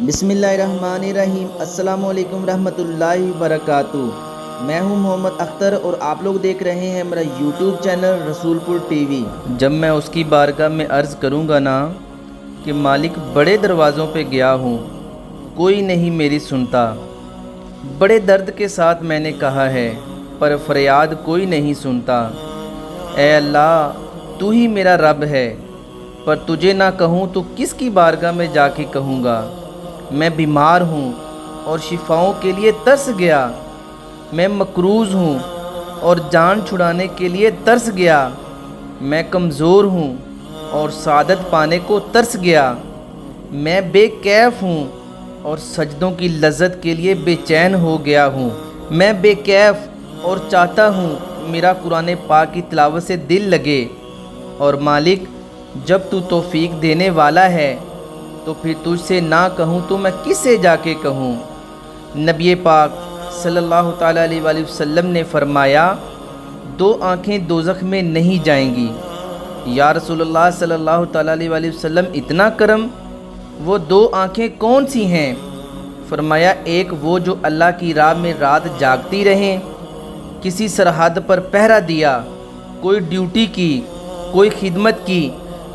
بسم اللہ الرحمن الرحیم۔ السلام علیکم رحمۃ اللہ وبرکاتہ۔ میں ہوں محمد اختر اور آپ لوگ دیکھ رہے ہیں میرا یوٹیوب چینل رسول پور ٹی وی۔ جب میں اس کی بارگاہ میں عرض کروں گا نا کہ مالک بڑے دروازوں پہ گیا ہوں، کوئی نہیں میری سنتا، بڑے درد کے ساتھ میں نے کہا ہے پر فریاد کوئی نہیں سنتا۔ اے اللہ تو ہی میرا رب ہے، پر تجھے نہ کہوں تو کس کی بارگاہ میں جا کے کہوں گا۔ میں بیمار ہوں اور شفاؤں کے لیے ترس گیا، میں مقروض ہوں اور جان چھڑانے کے لیے ترس گیا، میں کمزور ہوں اور سعادت پانے کو ترس گیا، میں بے کیف ہوں اور سجدوں کی لذت کے لیے بے چین ہو گیا ہوں، میں بے کیف اور چاہتا ہوں میرا قرآن پاک کی تلاوت سے دل لگے۔ اور مالک جب تو توفیق دینے والا ہے تو پھر تجھ سے نہ کہوں تو میں کس سے جا کے کہوں۔ نبی پاک صلی اللہ تعالیٰ علیہ وآلہ وسلم نے فرمایا، دو آنکھیں دوزخ میں نہیں جائیں گی۔ یا رسول اللہ صلی اللہ تعالیٰ علیہ وآلہ وسلم اتنا کرم، وہ دو آنکھیں کون سی ہیں؟ فرمایا ایک وہ جو اللہ کی راہ میں رات جاگتی رہیں، کسی سرحد پر پہرا دیا، کوئی ڈیوٹی کی، کوئی خدمت کی،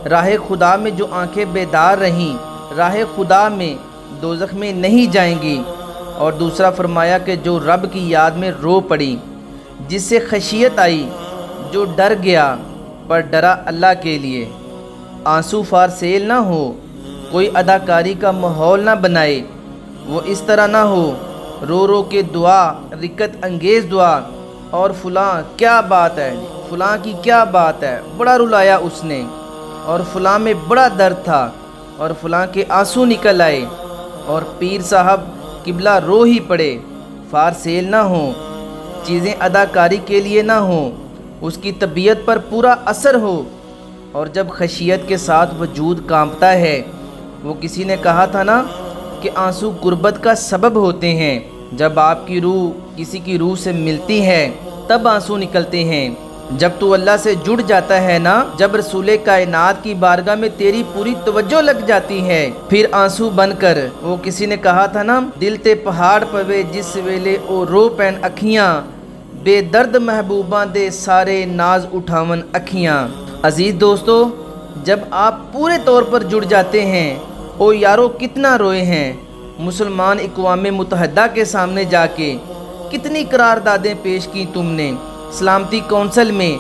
راہ خدا میں جو آنکھیں بیدار رہیں، راہ خدا میں دوزخ میں نہیں جائیں گی۔ اور دوسرا فرمایا کہ جو رب کی یاد میں رو پڑی، جس سے خشیت آئی، جو ڈر گیا پر ڈرا اللہ کے لیے۔ آنسو فار سیل نہ ہو، کوئی اداکاری کا ماحول نہ بنائے، وہ اس طرح نہ ہو رو رو کے دعا، رکت انگیز دعا، اور فلاں کیا بات ہے، فلاں کی کیا بات ہے، بڑا رلایا اس نے، اور فلاں میں بڑا درد تھا، اور فلاں کے آنسو نکل آئے، اور پیر صاحب قبلہ رو ہی پڑے۔ فار سیل نہ ہوں، چیزیں اداکاری کے لیے نہ ہوں، اس کی طبیعت پر پورا اثر ہو، اور جب خشیت کے ساتھ وجود کانپتا ہے۔ وہ کسی نے کہا تھا نا کہ آنسو غربت کا سبب ہوتے ہیں، جب آپ کی روح کسی کی روح سے ملتی ہے تب آنسو نکلتے ہیں۔ جب تو اللہ سے جڑ جاتا ہے نا، جب رسول کائنات کی بارگاہ میں تیری پوری توجہ لگ جاتی ہے، پھر آنسو بن کر، وہ کسی نے کہا تھا نا، دل تے پہاڑ پوے جس ویلے او رو پین اکھیاں، بے درد محبوباں دے سارے ناز اٹھاون اکھیاں۔ عزیز دوستو، جب آپ پورے طور پر جڑ جاتے ہیں، او یارو کتنا روئے ہیں مسلمان اقوام متحدہ کے سامنے جا کے، کتنی قراردادیں پیش کی تم نے سلامتی کونسل میں،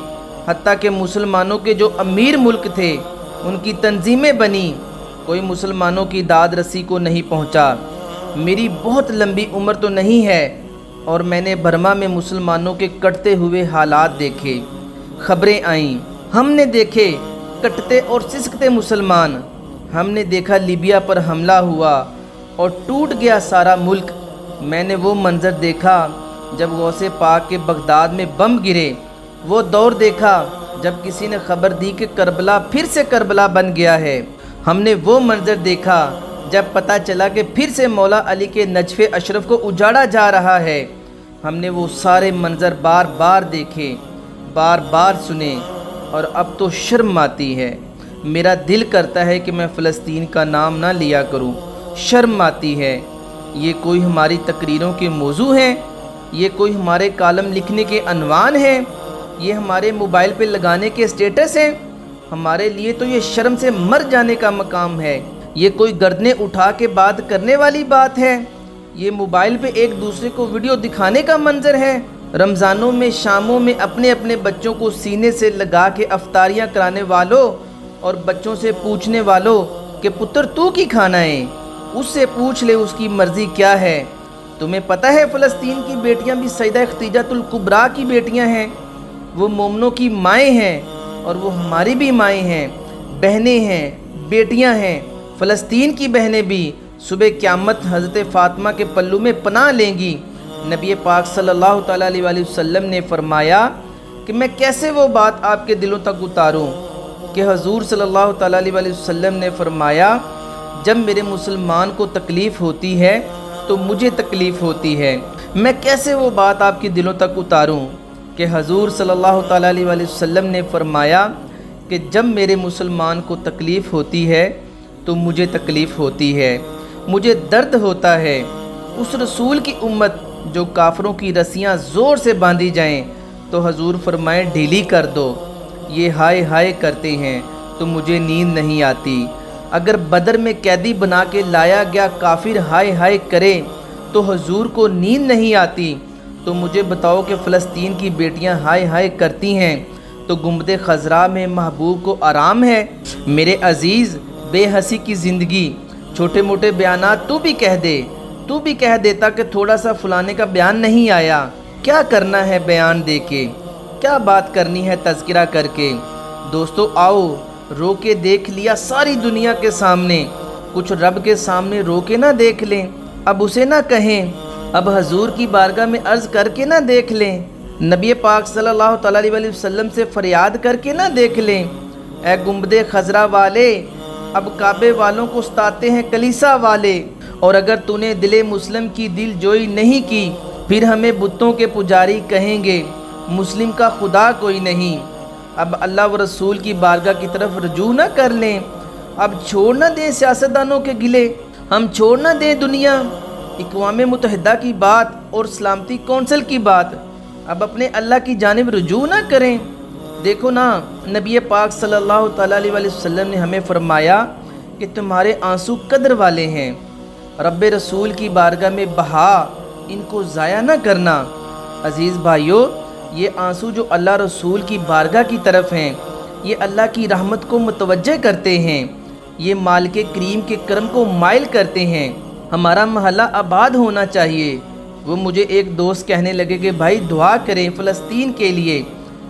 حتیٰ کہ مسلمانوں کے جو امیر ملک تھے ان کی تنظیمیں بنی، کوئی مسلمانوں کی داد رسی کو نہیں پہنچا۔ میری بہت لمبی عمر تو نہیں ہے اور میں نے برما میں مسلمانوں کے کٹتے ہوئے حالات دیکھے، خبریں آئیں، ہم نے دیکھے کٹتے اور سسکتے مسلمان، ہم نے دیکھا لیبیا پر حملہ ہوا اور ٹوٹ گیا سارا ملک۔ میں نے وہ منظر دیکھا جب غوث پاک کے بغداد میں بم گرے، وہ دور دیکھا جب کسی نے خبر دی کہ کربلا پھر سے کربلا بن گیا ہے۔ ہم نے وہ منظر دیکھا جب پتہ چلا کہ پھر سے مولا علی کے نجف اشرف کو اجاڑا جا رہا ہے۔ ہم نے وہ سارے منظر بار بار دیکھے، بار بار سنے، اور اب تو شرم آتی ہے، میرا دل کرتا ہے کہ میں فلسطین کا نام نہ لیا کروں، شرم آتی ہے۔ یہ کوئی ہماری تقریروں کے موضوع ہیں؟ یہ کوئی ہمارے کالم لکھنے کے عنوان ہیں؟ یہ ہمارے موبائل پہ لگانے کے سٹیٹس ہیں؟ ہمارے لیے تو یہ شرم سے مر جانے کا مقام ہے۔ یہ کوئی گردنیں اٹھا کے بات کرنے والی بات ہے؟ یہ موبائل پہ ایک دوسرے کو ویڈیو دکھانے کا منظر ہے؟ رمضانوں میں شاموں میں اپنے اپنے بچوں کو سینے سے لگا کے افطاریاں کرانے والوں اور بچوں سے پوچھنے والوں کہ پتر تو کی کھانا ہے، اس سے پوچھ لے اس کی مرضی کیا ہے۔ تمہیں پتہ ہے فلسطین کی بیٹیاں بھی سیدہ خدیجہ الکبریٰ کی بیٹیاں ہیں، وہ مومنوں کی مائیں ہیں اور وہ ہماری بھی مائیں ہیں، بہنیں ہیں، بیٹیاں ہیں۔ فلسطین کی بہنیں بھی صبح قیامت حضرت فاطمہ کے پلو میں پناہ لیں گی۔ نبی پاک صلی اللہ تعالیٰ علیہ وآلہ وسلم نے فرمایا کہ میں کیسے وہ بات آپ کے دلوں تک اتاروں کہ حضور صلی اللہ تعالیٰ علیہ وآلہ وسلم نے فرمایا، جب میرے مسلمان کو تکلیف ہوتی ہے تو مجھے تکلیف ہوتی ہے۔ میں کیسے وہ بات آپ کے دلوں تک اتاروں کہ حضور صلی اللہ تعالیٰ علیہ وآلہ وسلم نے فرمایا کہ جب میرے مسلمان کو تکلیف ہوتی ہے تو مجھے تکلیف ہوتی ہے۔ مجھے درد ہوتا ہے اس رسول کی امت جو کافروں کی رسیاں زور سے باندھی جائیں تو حضور فرمائیں ڈھیلی کر دو، یہ ہائے ہائے کرتے ہیں تو مجھے نیند نہیں آتی۔ اگر بدر میں قیدی بنا کے لایا گیا کافر ہائے ہائے کرے تو حضور کو نیند نہیں آتی، تو مجھے بتاؤ کہ فلسطین کی بیٹیاں ہائے ہائے کرتی ہیں تو گنبد خضرا میں محبوب کو آرام ہے؟ میرے عزیز، بے حسی کی زندگی، چھوٹے موٹے بیانات تو بھی کہہ دیتا کہ تھوڑا سا فلانے کا بیان نہیں آیا، کیا کرنا ہے بیان دے کے، کیا بات کرنی ہے تذکرہ کر کے۔ دوستو آؤ رو کے دیکھ لیا ساری دنیا کے سامنے، کچھ رب کے سامنے رو کے نہ دیکھ لیں، اب اسے نہ کہیں، اب حضور کی بارگاہ میں عرض کر کے نہ دیکھ لیں، نبی پاک صلی اللہ تعالیٰ علیہ وسلم سے فریاد کر کے نہ دیکھ لیں۔ اے گنبد خضرا والے، اب کعبے والوں کو ستاتے ہیں کلیسا والے، اور اگر تو نے دل مسلم کی دل جوئی نہیں کی پھر ہمیں بتوں کے پجاری کہیں گے، مسلم کا خدا کوئی نہیں۔ اب اللہ و رسول کی بارگاہ کی طرف رجوع نہ کر لیں، اب چھوڑ نہ دیں سیاستدانوں کے گلے، ہم چھوڑ نہ دیں دنیا اقوام متحدہ کی بات اور سلامتی کونسل کی بات، اب اپنے اللہ کی جانب رجوع نہ کریں۔ دیکھو نا، نبی پاک صلی اللہ تعالیٰ علیہ وسلم نے ہمیں فرمایا کہ تمہارے آنسو قدر والے ہیں، رب رسول کی بارگاہ میں بہا، ان کو ضائع نہ کرنا۔ عزیز بھائیو، یہ آنسو جو اللہ رسول کی بارگاہ کی طرف ہیں، یہ اللہ کی رحمت کو متوجہ کرتے ہیں، یہ مالک کریم کے کرم کو مائل کرتے ہیں۔ ہمارا محلہ آباد ہونا چاہیے۔ وہ مجھے ایک دوست کہنے لگے کہ بھائی دعا کریں فلسطین کے لیے۔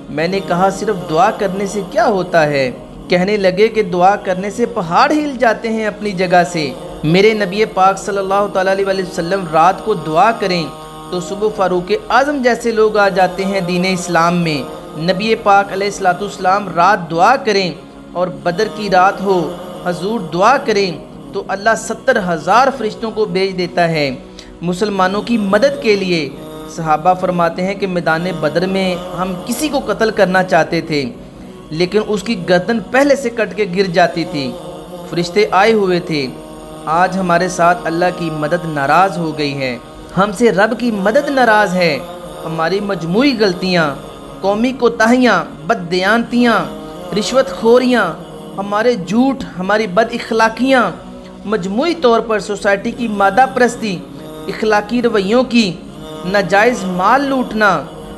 میں نے کہا صرف دعا کرنے سے کیا ہوتا ہے؟ کہنے لگے کہ دعا کرنے سے پہاڑ ہل جاتے ہیں اپنی جگہ سے۔ میرے نبی پاک صلی اللہ تعالیٰ علیہ وسلم رات کو دعا کریں تو صبح فاروق اعظم جیسے لوگ آ جاتے ہیں دین اسلام میں۔ نبی پاک علیہ الصلوۃ والسلام رات دعا کریں اور بدر کی رات ہو، حضور دعا کریں تو اللہ 70,000 فرشتوں کو بھیج دیتا ہے مسلمانوں کی مدد کے لیے۔ صحابہ فرماتے ہیں کہ میدان بدر میں ہم کسی کو قتل کرنا چاہتے تھے لیکن اس کی گردن پہلے سے کٹ کے گر جاتی تھی، فرشتے آئے ہوئے تھے۔ آج ہمارے ساتھ اللہ کی مدد ناراض ہو گئی ہے، ہم سے رب کی مدد ناراض ہے۔ ہماری مجموعی غلطیاں، قومی کوتاہیاں، بددیانتیاں، رشوت خوریاں، ہمارے جھوٹ، ہماری بد اخلاقیاں، مجموعی طور پر سوسائٹی کی مادہ پرستی، اخلاقی رویوں کی، ناجائز مال لوٹنا،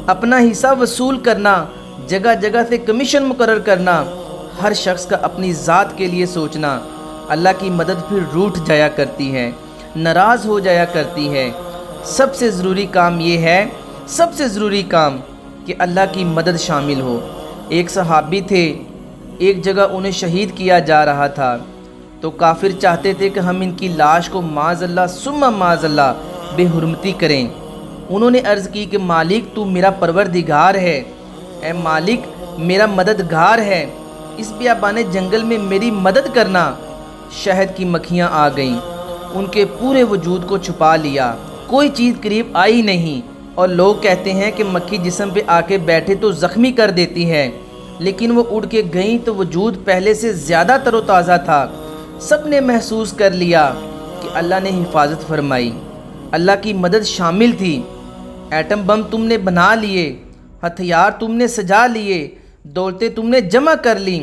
اپنا حصہ وصول کرنا، جگہ جگہ سے کمیشن مقرر کرنا، ہر شخص کا اپنی ذات کے لیے سوچنا، اللہ کی مدد پھر روٹھ جایا کرتی ہے، ناراض ہو جایا کرتی ہے۔ سب سے ضروری کام یہ ہے، سب سے ضروری کام کہ اللہ کی مدد شامل ہو۔ ایک صحابی تھے، ایک جگہ انہیں شہید کیا جا رہا تھا تو کافر چاہتے تھے کہ ہم ان کی لاش کو معاذ اللہ ثم معاذ اللہ بے حرمتی کریں۔ انہوں نے عرض کی کہ مالک تو میرا پروردگار ہے، اے مالک میرا مددگار ہے، اس بیابان جنگل میں میری مدد کرنا۔ شہد کی مکھیاں آ گئیں، ان کے پورے وجود کو چھپا لیا، کوئی چیز قریب آئی نہیں، اور لوگ کہتے ہیں کہ مکھی جسم پہ آ کے بیٹھے تو زخمی کر دیتی ہے، لیکن وہ اڑ کے گئیں تو وجود پہلے سے زیادہ تر و تازہ تھا۔ سب نے محسوس کر لیا کہ اللہ نے حفاظت فرمائی، اللہ کی مدد شامل تھی۔ ایٹم بم تم نے بنا لیے، ہتھیار تم نے سجا لیے، دولتیں تم نے جمع کر لیں،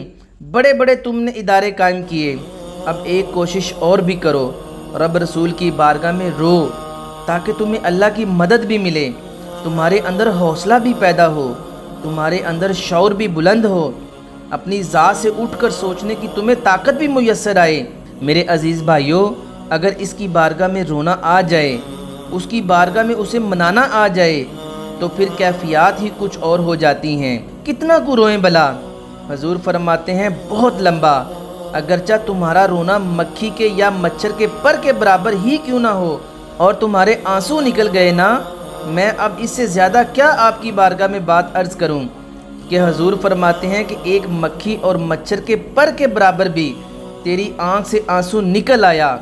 بڑے بڑے تم نے ادارے قائم کیے، اب ایک کوشش اور بھی کرو، رب رسول کی بارگاہ میں رو تاکہ تمہیں اللہ کی مدد بھی ملے، تمہارے اندر حوصلہ بھی پیدا ہو، تمہارے اندر شعور بھی بلند ہو، اپنی ذات سے اٹھ کر سوچنے کی تمہیں طاقت بھی میسر آئے۔ میرے عزیز بھائیو، اگر اس کی بارگاہ میں رونا آ جائے، اس کی بارگاہ میں اسے منانا آ جائے تو پھر کیفیات ہی کچھ اور ہو جاتی ہیں۔ کتنا کو روئیں بلا؟ حضور فرماتے ہیں بہت لمبا، اگرچہ تمہارا رونا مکھی کے یا مچھر کے پر کے برابر ہی کیوں نہ ہو اور تمہارے آنسو نکل گئے نا، میں اب اس سے زیادہ کیا آپ کی بارگاہ میں بات عرض کروں کہ حضور فرماتے ہیں کہ ایک مکھی اور مچھر کے پر کے برابر بھی تیری آنکھ سے آنسو نکل آیا،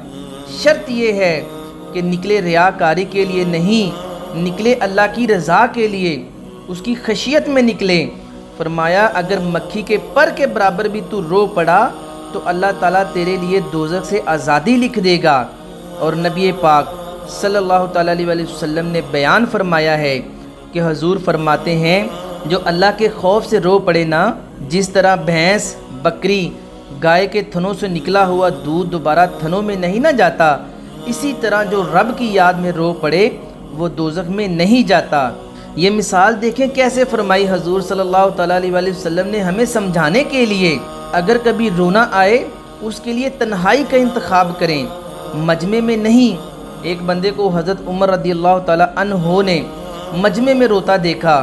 شرط یہ ہے کہ نکلے ریاکاری کے لیے نہیں، نکلے اللہ کی رضا کے لیے، اس کی خشیت میں نکلے۔ فرمایا اگر مکھی کے پر کے برابر بھی تو رو پڑا تو اللہ تعالیٰ تیرے لیے دوزخ سے آزادی لکھ دے گا۔ اور نبی پاک صلی اللہ تعالیٰ علیہ وسلم نے بیان فرمایا ہے کہ حضور فرماتے ہیں جو اللہ کے خوف سے رو پڑے نا، جس طرح بھینس بکری گائے کے تھنوں سے نکلا ہوا دودھ دوبارہ تھنوں میں نہیں نہ جاتا، اسی طرح جو رب کی یاد میں رو پڑے وہ دوزخ میں نہیں جاتا۔ یہ مثال دیکھیں کیسے فرمائی حضور صلی اللہ تعالیٰ علیہ وسلم نے ہمیں سمجھانے کے لیے۔ اگر کبھی رونا آئے اس کے لیے تنہائی کا انتخاب کریں، مجمع میں نہیں۔ ایک بندے کو حضرت عمر رضی اللہ تعالیٰ عنہ نے مجمع میں روتا دیکھا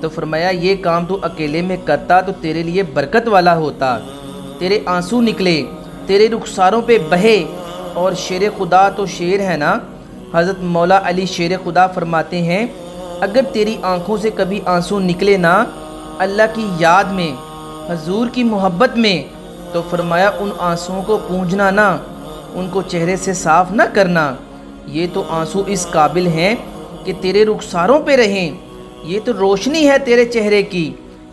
تو فرمایا یہ کام تو اکیلے میں کرتا تو تیرے لیے برکت والا ہوتا، تیرے آنسو نکلے، تیرے رخساروں پہ بہے۔ اور شیر خدا تو شیر ہے نا، حضرت مولا علی شیر خدا فرماتے ہیں اگر تیری آنکھوں سے کبھی آنسو نکلے نا اللہ کی یاد میں، حضور کی محبت میں، تو فرمایا ان آنسوؤں کو پونجنا نہ، ان کو چہرے سے صاف نہ کرنا، یہ تو آنسو اس قابل ہیں کہ تیرے رخساروں پہ رہیں، یہ تو روشنی ہے تیرے چہرے کی،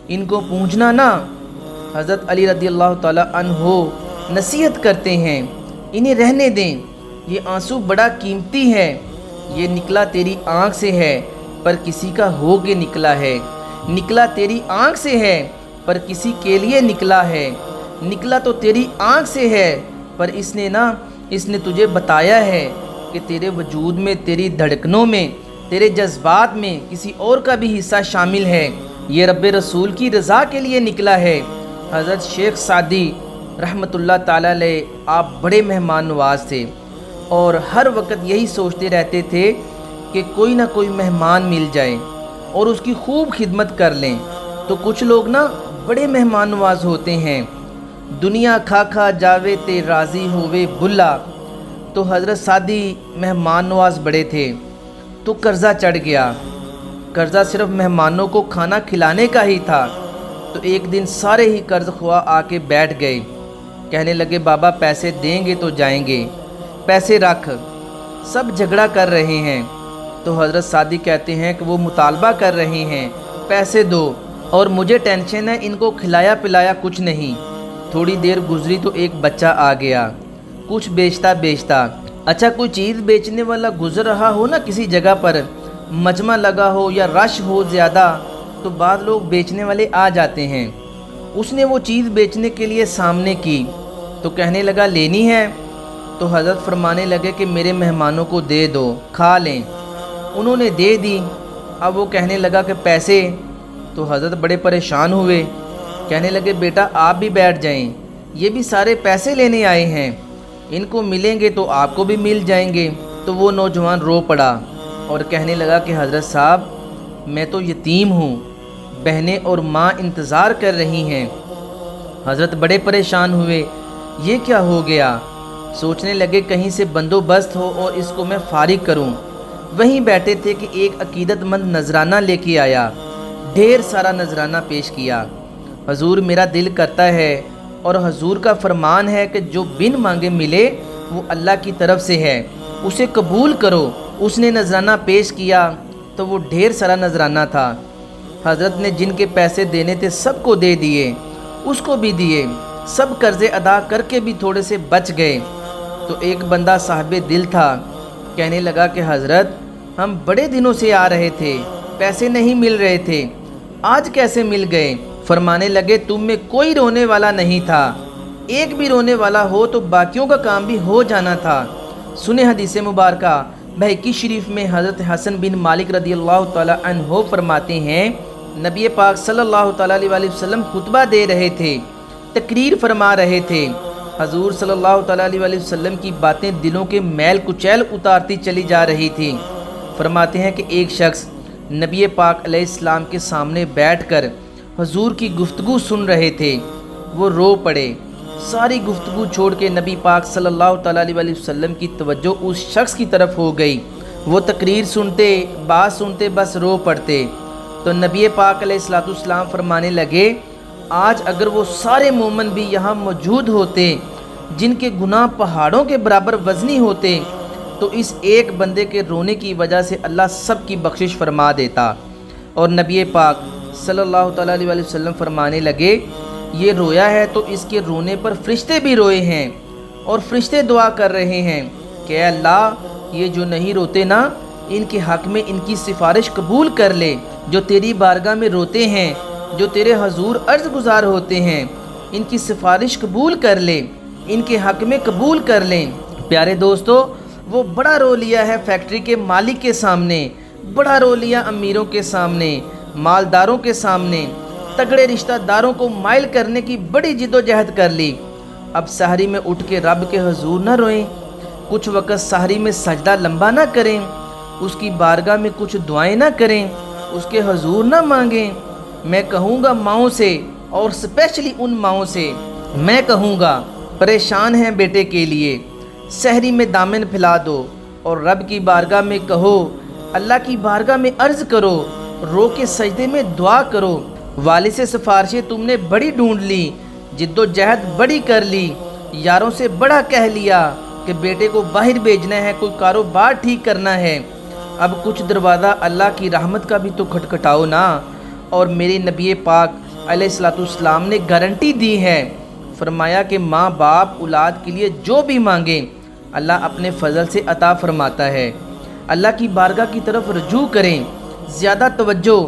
ان کو پونجنا نہ۔ حضرت علی رضی اللہ تعالیٰ عنہ نصیحت کرتے ہیں انہیں رہنے دیں، یہ آنسو بڑا قیمتی ہے، یہ نکلا تیری آنکھ سے ہے پر کسی کا ہو کے نکلا ہے، نکلا تیری آنکھ سے ہے پر کسی کے لیے نکلا ہے، نکلا تو تیری آنکھ سے ہے پر اس نے تجھے بتایا ہے کہ تیرے وجود میں، تیری دھڑکنوں میں، تیرے جذبات میں کسی اور کا بھی حصہ شامل ہے، یہ رب رسول کی رضا کے لیے نکلا ہے۔ حضرت شیخ سعدی رحمۃ اللہ تعالیٰ علیہ آپ بڑے مہمان نواز تھے اور ہر وقت یہی سوچتے رہتے تھے کہ کوئی نہ کوئی مہمان مل جائے اور اس کی خوب خدمت کر لیں۔ تو کچھ لوگ نا بڑے مہمان نواز ہوتے ہیں، دنیا کھا کھا جاوے تے راضی ہووے بلا، تو حضرت سعدی مہمان نواز بڑے تھے تو قرضہ چڑھ گیا، قرضہ صرف مہمانوں کو کھانا کھلانے کا ہی تھا۔ تو ایک دن سارے ہی قرض خواہ آ کے بیٹھ گئے، کہنے لگے بابا پیسے دیں گے تو جائیں گے، پیسے رکھ، سب جھگڑا کر رہے ہیں۔ تو حضرت سعدی کہتے ہیں کہ وہ مطالبہ کر رہے ہیں پیسے دو اور مجھے ٹینشن ہے ان کو کھلایا پلایا کچھ نہیں۔ تھوڑی دیر گزری تو ایک بچہ آ گیا کچھ بیچتا، اچھا کوئی چیز بیچنے والا گزر رہا ہو نا کسی جگہ پر، مجمع لگا ہو یا رش ہو زیادہ تو بعض لوگ بیچنے والے آ جاتے ہیں، اس نے وہ چیز بیچنے کے لیے سامنے کی تو کہنے لگا لینی ہے، تو حضرت فرمانے لگے کہ میرے مہمانوں کو دے دو کھا لیں، انہوں نے دے دی۔ اب وہ کہنے لگا کہ پیسے، تو حضرت بڑے پریشان ہوئے، کہنے لگے بیٹا آپ بھی بیٹھ جائیں، یہ بھی سارے پیسے لینے آئے ہیں، ان کو ملیں گے تو آپ کو بھی مل جائیں گے۔ تو وہ نوجوان رو پڑا اور کہنے لگا کہ حضرت صاحب میں تو یتیم ہوں، بہنیں اور ماں انتظار کر رہی ہیں۔ حضرت بڑے پریشان ہوئے، یہ کیا ہو گیا؟ سوچنے لگے کہیں سے بندوبست ہو اور اس کو میں فارغ کروں۔ وہیں بیٹھے تھے کہ ایک عقیدت مند نذرانہ لے کے آیا، ڈھیر سارا نذرانہ پیش کیا۔ حضور میرا دل کرتا ہے اور حضور کا فرمان ہے کہ جو بن مانگے ملے وہ اللہ کی طرف سے ہے، اسے قبول کرو۔ اس نے نذرانہ پیش کیا تو وہ ڈھیر سارا نذرانہ تھا۔ حضرت نے جن کے پیسے دینے تھے سب کو دے دیے، اس کو بھی دیے، سب قرضے ادا کر کے بھی تھوڑے سے بچ گئے۔ تو ایک بندہ صاحب دل تھا، کہنے لگا کہ حضرت ہم بڑے دنوں سے آ رہے تھے، پیسے نہیں مل رہے تھے، آج کیسے مل گئے؟ فرمانے لگے تم میں کوئی رونے والا نہیں تھا، ایک بھی رونے والا ہو تو باقیوں کا کام بھی ہو جانا تھا۔ سنیں حدیث مبارکہ بہقی شریف میں حضرت حسن بن مالک رضی اللہ تعالی عنہ فرماتے ہیں نبی پاک صلی اللہ تعالیٰ علیہ وسلم خطبہ دے رہے تھے، تقریر فرما رہے تھے، حضور صلی اللہ تعالیٰ علیہ وسلم کی باتیں دلوں کے میل کچیل اتارتی چلی جا رہی تھی۔ فرماتے ہیں کہ ایک شخص نبی پاک علیہ السلام کے سامنے بیٹھ کر حضور کی گفتگو سن رہے تھے، وہ رو پڑے، ساری گفتگو چھوڑ کے نبی پاک صلی اللہ تعالیٰ علیہ وسلم کی توجہ اس شخص کی طرف ہو گئی، وہ تقریر سنتے، بات سنتے بس رو پڑتے۔ تو نبی پاک علیہ السلام فرمانے لگے آج اگر وہ سارے مومن بھی یہاں موجود ہوتے جن کے گناہ پہاڑوں کے برابر وزنی ہوتے تو اس ایک بندے کے رونے کی وجہ سے اللہ سب کی بخشش فرما دیتا۔ اور نبی پاک صلی اللہ تعالیٰ علیہ وسلم فرمانے لگے یہ رویا ہے تو اس کے رونے پر فرشتے بھی روئے ہیں اور فرشتے دعا کر رہے ہیں کہ اے اللہ یہ جو نہیں روتے نا، ان کے حق میں ان کی سفارش قبول کر لے۔ جو تیری بارگاہ میں روتے ہیں، جو تیرے حضور عرض گزار ہوتے ہیں، ان کی سفارش قبول کر لے، ان کے حق میں قبول کر لیں۔ پیارے دوستو، وہ بڑا رو لیا ہے فیکٹری کے مالک کے سامنے، بڑا رو لیا امیروں کے سامنے، مالداروں کے سامنے، تگڑے رشتہ داروں کو مائل کرنے کی بڑی جد و جہد کر لی۔ اب سحری میں اٹھ کے رب کے حضور نہ روئیں، کچھ وقت سحری میں سجدہ لمبا نہ کریں، اس کی بارگاہ میں کچھ دعائیں نہ کریں، اس کے حضور نہ مانگیں۔ میں کہوں گا ماؤں سے، اور سپیشلی ان ماؤں سے میں کہوں گا پریشان ہیں بیٹے کے لیے، سحری میں دامن پھیلا دو اور رب کی بارگاہ میں کہو، اللہ کی بارگاہ میں عرض کرو، رو کے سجدے میں دعا کرو۔ والد سے سفارشیں تم نے بڑی ڈھونڈ لی، جد و جہد بڑی کر لی، یاروں سے بڑا کہہ لیا کہ بیٹے کو باہر بھیجنا ہے، کوئی کاروبار ٹھیک کرنا ہے۔ اب کچھ دروازہ اللہ کی رحمت کا بھی تو کھٹکھٹاؤ نا۔ اور میرے نبی پاک علیہ السلام نے گارنٹی دی ہے، فرمایا کہ ماں باپ اولاد کے لیے جو بھی مانگیں اللہ اپنے فضل سے عطا فرماتا ہے۔ اللہ کی بارگاہ کی طرف رجوع کریں، زیادہ توجہ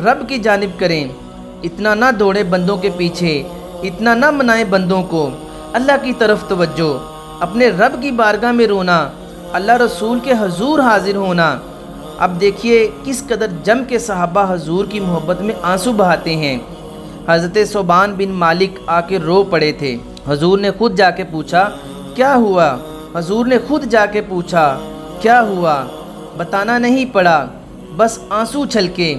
رب کی جانب کریں، اتنا نہ دوڑیں بندوں کے پیچھے، اتنا نہ منائیں بندوں کو، اللہ کی طرف توجہ، اپنے رب کی بارگاہ میں رونا، اللہ رسول کے حضور حاضر ہونا۔ اب دیکھیے کس قدر جم کے صحابہ حضور کی محبت میں آنسو بہاتے ہیں۔ حضرت صوبان بن مالک آ کے رو پڑے تھے، حضور نے خود جا کے پوچھا کیا ہوا، حضور نے خود جا کے پوچھا کیا ہوا، بتانا نہیں پڑا، بس آنسو چھلکے۔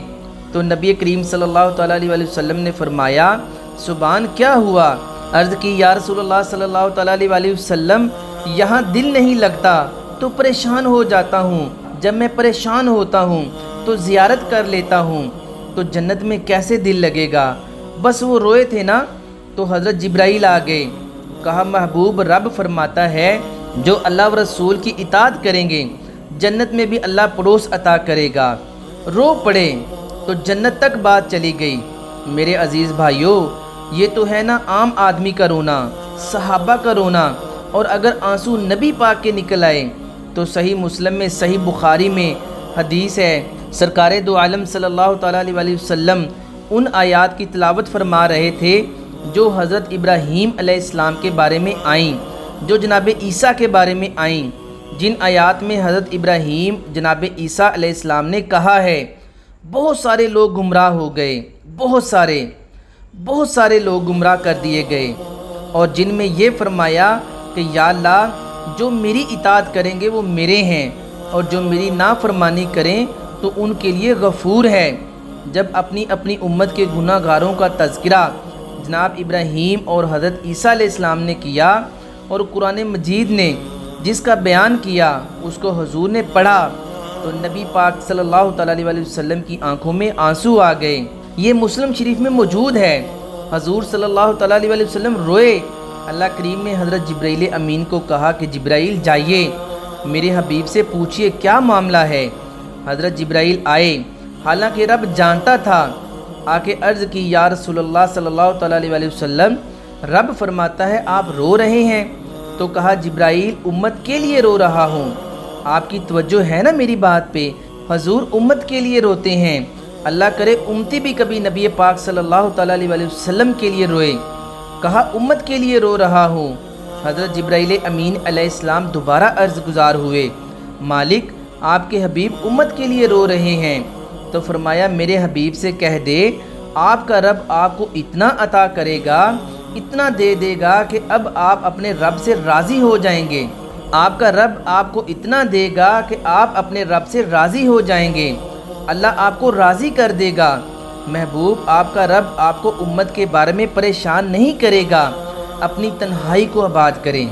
تو نبی کریم صلی اللہ تعالیٰ علیہ وسلم نے فرمایا صوبان کیا ہوا؟ عرض کی یا رسول اللہ صلی اللہ تعالیٰ علیہ وسلم یہاں دل نہیں لگتا تو پریشان ہو جاتا ہوں، جب میں پریشان ہوتا ہوں تو زیارت کر لیتا ہوں، تو جنت میں کیسے دل لگے گا؟ بس وہ روئے تھے نا، تو حضرت جبرائیل آ گئے، کہا محبوب رب فرماتا ہے جو اللہ و رسول کی اطاعت کریں گے جنت میں بھی اللہ پڑوس عطا کرے گا۔ رو پڑے تو جنت تک بات چلی گئی۔ میرے عزیز بھائیوں، یہ تو ہے نا عام آدمی کا رونا، صحابہ کا رونا، اور اگر آنسو نبی پاک کے نکل آئے تو صحیح مسلم میں، صحیح بخاری میں حدیث ہے، سرکار دو عالم صلی اللہ تعالیٰ علیہ وسلم ان آیات کی تلاوت فرما رہے تھے جو حضرت ابراہیم علیہ السلام کے بارے میں آئیں، جو جناب عیسیٰ کے بارے میں آئیں، جن آیات میں حضرت ابراہیم جناب عیسیٰ علیہ السلام نے کہا ہے بہت سارے لوگ گمراہ ہو گئے، بہت سارے لوگ گمراہ کر دیے گئے، اور جن میں یہ فرمایا کہ یا اللہ جو میری اطاعت کریں گے وہ میرے ہیں، اور جو میری نافرمانی کریں تو ان کے لیے غفور ہے۔ جب اپنی اپنی امت کے گناہ گاروں کا تذکرہ جناب ابراہیم اور حضرت عیسیٰ علیہ السلام نے کیا، اور قرآن مجید نے جس کا بیان کیا اس کو حضور نے پڑھا، تو نبی پاک صلی اللہ تعالیٰ علیہ وسلم کی آنکھوں میں آنسو آ گئے۔ یہ مسلم شریف میں موجود ہے، حضور صلی اللہ تعالیٰ علیہ وسلم روئے۔ اللہ کریم نے حضرت جبرائیل امین کو کہا کہ جبرائیل جائیے میرے حبیب سے پوچھئے کیا معاملہ ہے۔ حضرت جبرائیل آئے، حالانکہ رب جانتا تھا، آ کے عرض کی یا رسول اللہ صلی اللہ تعالیٰ علیہ وسلم رب فرماتا ہے آپ رو رہے ہیں؟ تو کہا جبرائیل امت کے لیے رو رہا ہوں، آپ کی توجہ ہے نا میری بات پہ، حضور امت کے لیے روتے ہیں، اللہ کرے امتی بھی کبھی نبی پاک صلی اللہ تعالیٰ علیہ وسلم کے لیے روئے۔ کہا امت کے لیے رو رہا ہوں۔ حضرت جبرائیل امین علیہ السلام دوبارہ عرض گزار ہوئے، مالک آپ کے حبیب امت کے لیے رو رہے ہیں۔ تو فرمایا میرے حبیب سے کہہ دے آپ کا رب آپ کو اتنا عطا کرے گا، اتنا دے دے گا کہ اب آپ اپنے رب سے راضی ہو جائیں گے، آپ کا رب آپ کو اتنا دے گا کہ آپ اپنے رب سے راضی ہو جائیں گے، اللہ آپ کو راضی کر دے گا۔ محبوب آپ کا رب آپ کو امت کے بارے میں پریشان نہیں کرے گا۔ اپنی تنہائی کو آباد کریں،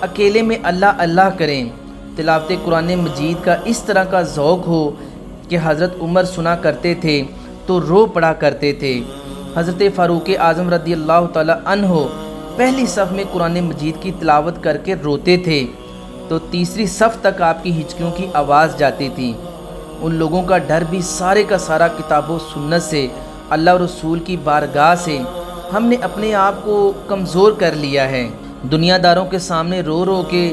اکیلے میں اللہ اللہ کریں، تلاوت قرآن مجید کا اس طرح کا ذوق ہو کہ حضرت عمر سنا کرتے تھے تو رو پڑا کرتے تھے۔ حضرت فاروق اعظم رضی اللہ تعالی عنہ پہلی صف میں قرآن مجید کی تلاوت کر کے روتے تھے تو تیسری صف تک آپ کی ہچکیوں کی آواز جاتی تھی۔ ان لوگوں کا ڈر بھی سارے کا سارا کتاب و سنت سے، اللہ و رسول کی بارگاہ سے ہم نے اپنے آپ کو کمزور کر لیا ہے۔ دنیا داروں کے سامنے رو رو کے